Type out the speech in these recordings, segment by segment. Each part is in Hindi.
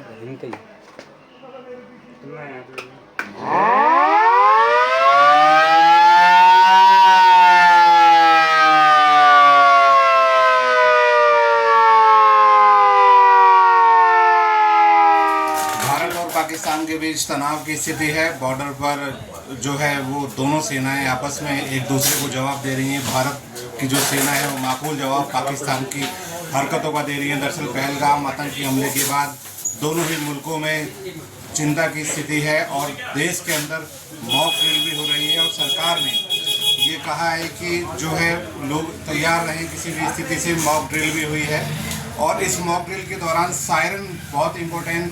हिंदी भारत और पाकिस्तान के बीच तनाव की स्थिति है। बॉर्डर पर जो है वो दोनों सेनाएं आपस में एक दूसरे को जवाब दे रही हैं। भारत की जो सेना है वो माकूल जवाब पाकिस्तान की हरकतों का दे रही है। दरअसल पहलगाम आतंकी हमले के बाद दोनों ही मुल्कों में चिंता की स्थिति है और देश के अंदर मॉक ड्रिल भी हो रही है और सरकार ने ये कहा है कि जो है लोग तैयार रहें किसी भी स्थिति से। मॉक ड्रिल भी हुई है और इस मॉक ड्रिल के दौरान सायरन बहुत इंपॉर्टेंट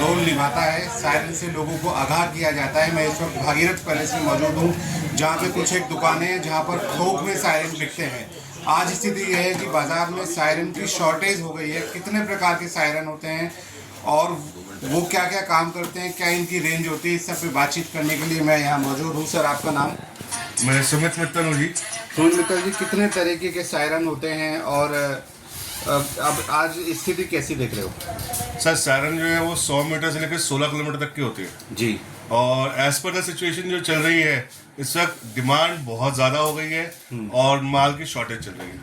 रोल निभाता है। सायरन से लोगों को आगाह किया जाता है। मैं इस वक्त भागीरथ पैलेस में मौजूद हूँ जहाँ पे कुछ एक दुकानें हैं जहाँ पर थोक में सायरन बिकते हैं। आज स्थिति यह है कि बाज़ार में सायरन की शॉर्टेज हो गई है। कितने प्रकार के सायरन होते हैं और वो क्या क्या काम करते हैं, क्या इनकी रेंज होती है, इस सब पे बातचीत करने के लिए मैं यहाँ मौजूद हूँ। सर, आपका नाम? मैं सुमित मित्तल हूँ जी। सुमित मित्तल जी, कितने तरीके के सायरन होते हैं और अब आज स्थिति कैसी देख रहे हो? सर, सायरन जो है वो 100 मीटर से लेकर 16 किलोमीटर तक की होती है जी। और एज पर द सिचुएशन जो चल रही है इस वक्त डिमांड बहुत ज़्यादा हो गई है और माल की शॉर्टेज चल रही है।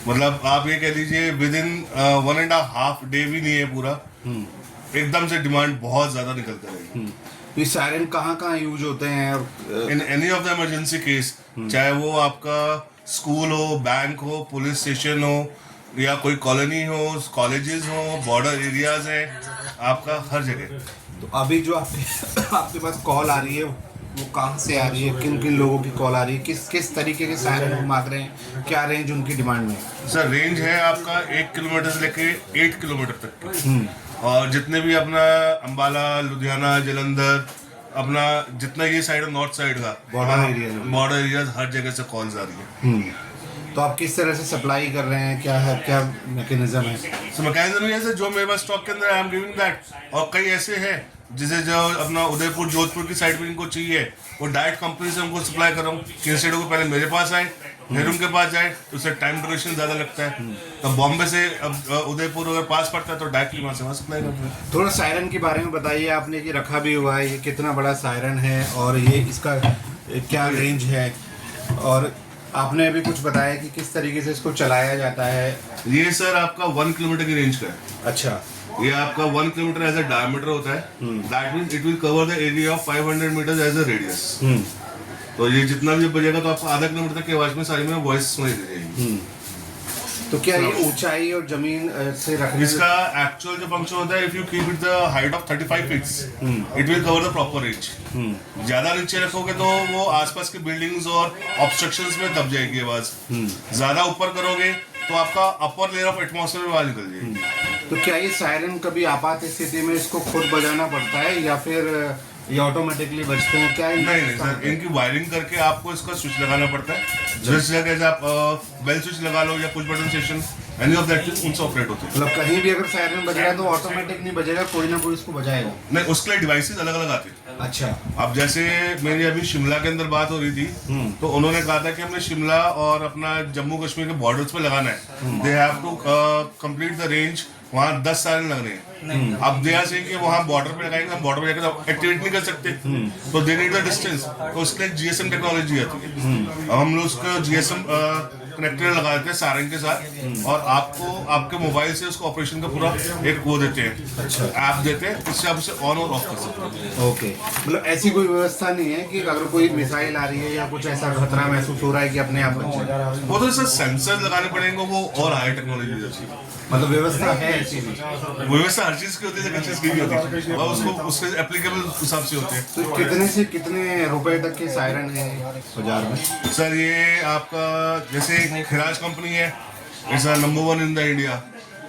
मतलब आप ये कह लीजिए विद इन 1.5 डे भी नहीं है पूरा, एकदम से डिमांड बहुत ज़्यादा निकल कर रही है। ये सायरन कहाँ कहाँ यूज होते हैं? In any of the emergency case, चाहे वो आपका स्कूल हो, बैंक हो, पुलिस स्टेशन हो या कोई कॉलोनी हो, कॉलेजेस हो, बॉर्डर एरियाज हैं, आपका हर जगह। तो अभी जो आपके पास कॉल आ रही है वो कहाँ से आ रही है? किन किन लोगों की कॉल आ रही है? किस किस तरीके के सायरन वो मांग रहे हैं? क्या रेंज उनकी डिमांड में? सर, रेंज है आपका 1 किलोमीटर से लेके 8 किलोमीटर तक की। और जितने भी अपना अंबाला, लुधियाना, जलंधर, अपना जितना ये साइड है नॉर्थ साइड का बॉर्डर एरियाज, हर जगह से कॉल्स आ रही है। तो आप किस तरह से सप्लाई कर रहे हैं? क्या है, क्या मैकेनिज्म है? सो मैकेनिज्म ये है जो मेरे पास स्टॉक के अंदर आई एम गिविंग दैट। और कई ऐसे हैं जिसे जो अपना उदयपुर, जोधपुर की साइड में इनको चाहिए, वो डायरेक्ट कंपनी से हमको सप्लाई कर रहा हूँ कि इंस्टेड को पहले मेरे पास आए फिर उनके पास जाए, तो उससे टाइम ड्यूरेशन ज़्यादा लगता है। तो बॉम्बे से अब उदयपुर अगर पास पड़ता है तो डायरेक्टली वहाँ से वहाँ सप्लाई करते हैं। थोड़ा सायरन के बारे में बताइए। आपने ये रखा भी हुआ है, ये कितना बड़ा सायरन है और ये इसका क्या रेंज है? और आपने अभी कुछ बताया कि किस तरीके से इसको चलाया जाता है। ये सर आपका 1 किलोमीटर की रेंज का है। अच्छा। ये आपका 1 किलोमीटर एज अ डायमीटर होता है। That means it will cover the area of 500 meters as a radius. तो ये जितना भी बजेगा तो आपको आधा किलोमीटर तक की आवाज में सारी में वॉइस सुनाई देगी। तो क्या ये ऊंचाई और जमीन से रखने? इसका एक्चुअल जो फंक्शन होता है, if you keep it the height of 35 feets it will cover the proper range. ज्यादा नीचे रखोगे तो वो आसपास की बिल्डिंग्स और ऑब्स्ट्रक्शंस में दब जाएगी आवाज। ज्यादा ऊपर करोगे तो आपका अपर लेयर ऑफ एटमॉस्फेयर में आवाज निकल जाएगी। तो क्या ये सायरन कभी आपात स्थिति में इसको खुद बजाना पड़ता है या फिर ये ऑटोमेटिकली बजते हैं? क्या नहीं सर, इनकी वायरिंग करके आपको इसका स्विच लगाना पड़ता है। जिस जगह से आप बेल स्विच लगा लो या push button station, any of that उनसे ऑपरेट होते हैं। मतलब कहीं भी अगर सायरन बज रहा है तो ऑटोमेटिक नहीं बजेगा, कोई ना कोई इसको बजाएगा? नहीं, उसके लिए डिवाइसेस अलग अलग आते हैं। अच्छा। अब जैसे मेरी अभी शिमला के अंदर बात हो रही थी तो उन्होंने कहा था कि हमने शिमला और अपना जम्मू कश्मीर के बॉर्डर्स पे लगाना है। They have to complete the range. वहाँ 10 सायरन लगने हैं। अब दे आर सेइंग कि वहाँ बॉर्डर पे लगाएंगे, बॉर्डर पे जाकर एक्टिवेट नहीं कर सकते, तो दे नीड द डिस्टेंस। तो उसके लिए जीएसएम टेक्नोलॉजी आती है। अब हम लोग उसको जीएसएम कनेक्टर लगा देते हैं सायरन के साथ और आपको आपके मोबाइल से उसको ऑपरेशन का पूरा एक वो देते हैं, ऐप देते हैं, इससे आप उसे ऑन और ऑफ कर सकते हैं। ओके। मतलब ऐसी कोई व्यवस्था नहीं है कि अगर कोई मिसाइल आ रही है या कुछ ऐसा खतरा महसूस हो रहा है कि अपने आप बच जाए? वो तो सर सेंसर लगाने पड़ेंगे, वो और हाई टेक्नोलॉजी होती है। मतलब व्यवस्था है ऐसी भी? व्यवस्था हर चीज की होती है, चीज की भी होती है और उसको उसके एप्लीकेबल हिसाब से होते हैं। तो कितने से कितने रुपए तक के सायरन है बाजार में? सर, ये आपका जैसे खिराज कंपनी है, it's number 1 in the India,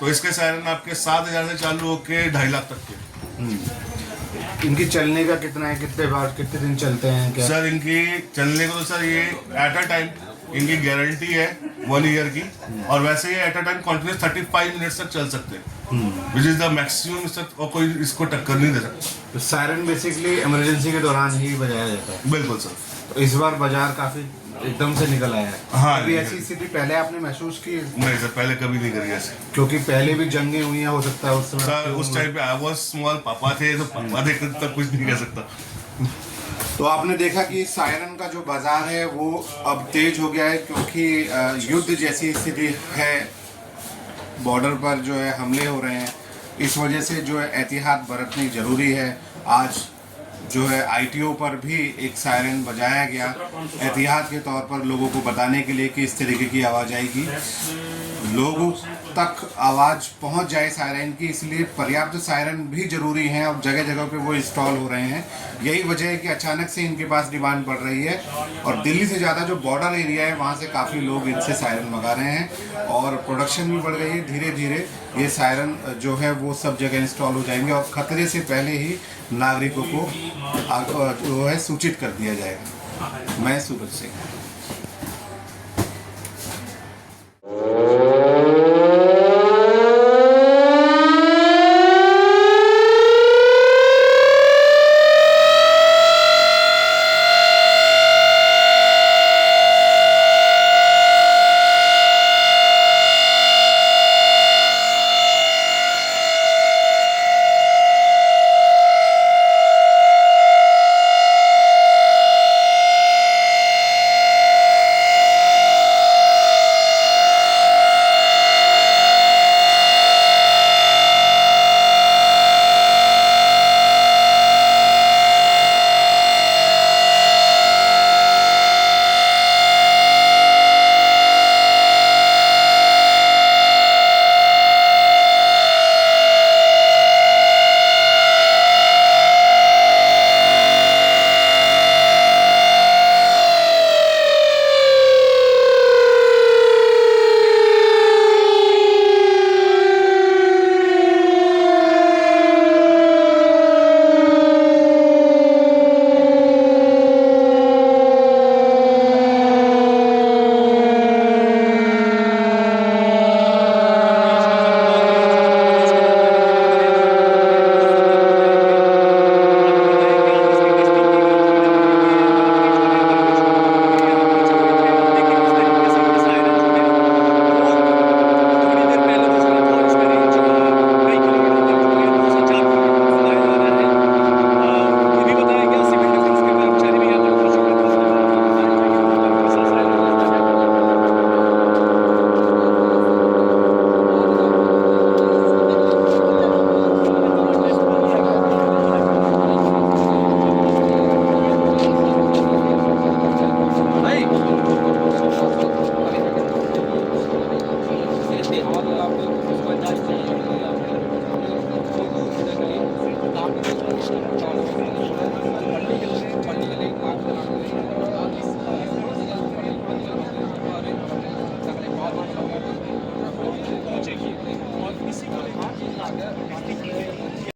तो इसके सायरन आपके 7,000 से चालू होके 2.5 लाख तक के। इनकी चलने का कितना है? कितने बार, कितने दिन चलते हैं क्या? सर, इनकी चलने को तो सर ये एट अ टाइम इनकी गारंटी है 1 ईयर की, और वैसे ये at a time continuous 35 minutes तक चल सकते हैं, which is the maximum sir, और कोई इसको टक्कर नहीं दे सकता। तो सायरन बेसिकली इमरजेंसी के दौरान ही बजाया जाता है? बिल्कुल सर। तो इस बार बाजार काफी एकदम से निकल आया है। हाँ, अभी जी। ऐसी स्थिति पहले आपने महसूस की? नहीं सर, पहले कभी नहीं करी ऐसे। क्योंकि पहले भी जंगें हुई हैं, हो सकता है उस समय सर उस टाइम पे आई वाज स्मॉल, पापा थे तो पापा देखते तब कुछ नहीं कह सकता। तो आपने देखा कि सायरन का जो बाजार है वो अब तेज हो गया है, क्योंकि युद्ध जैसी स्थिति है, बॉर्डर पर जो है हमले हो रहे हैं। इस वजह से जो है एहतियात बरतनी ज़रूरी है। आज जो है आईटीओ पर भी एक सायरन बजाया गया एहतियात के तौर पर, लोगों को बताने के लिए कि इस तरीके की आवाज़ आएगी, लोगों तक आवाज़ पहुंच जाए सायरन की, इसलिए पर्याप्त सायरन भी ज़रूरी हैं। अब जगह जगह पे वो इंस्टॉल हो रहे हैं। यही वजह है कि अचानक से इनके पास डिमांड बढ़ रही है, और दिल्ली से ज़्यादा जो बॉर्डर एरिया है वहाँ से काफ़ी लोग इनसे सायरन मंगा रहे हैं, और प्रोडक्शन भी बढ़ गई है। धीरे धीरे ये सायरन जो है वो सब जगह इंस्टॉल हो जाएंगे, और ख़तरे से पहले ही नागरिकों को जो है सूचित कर दिया जाएगा। मैं सूरज सिंह।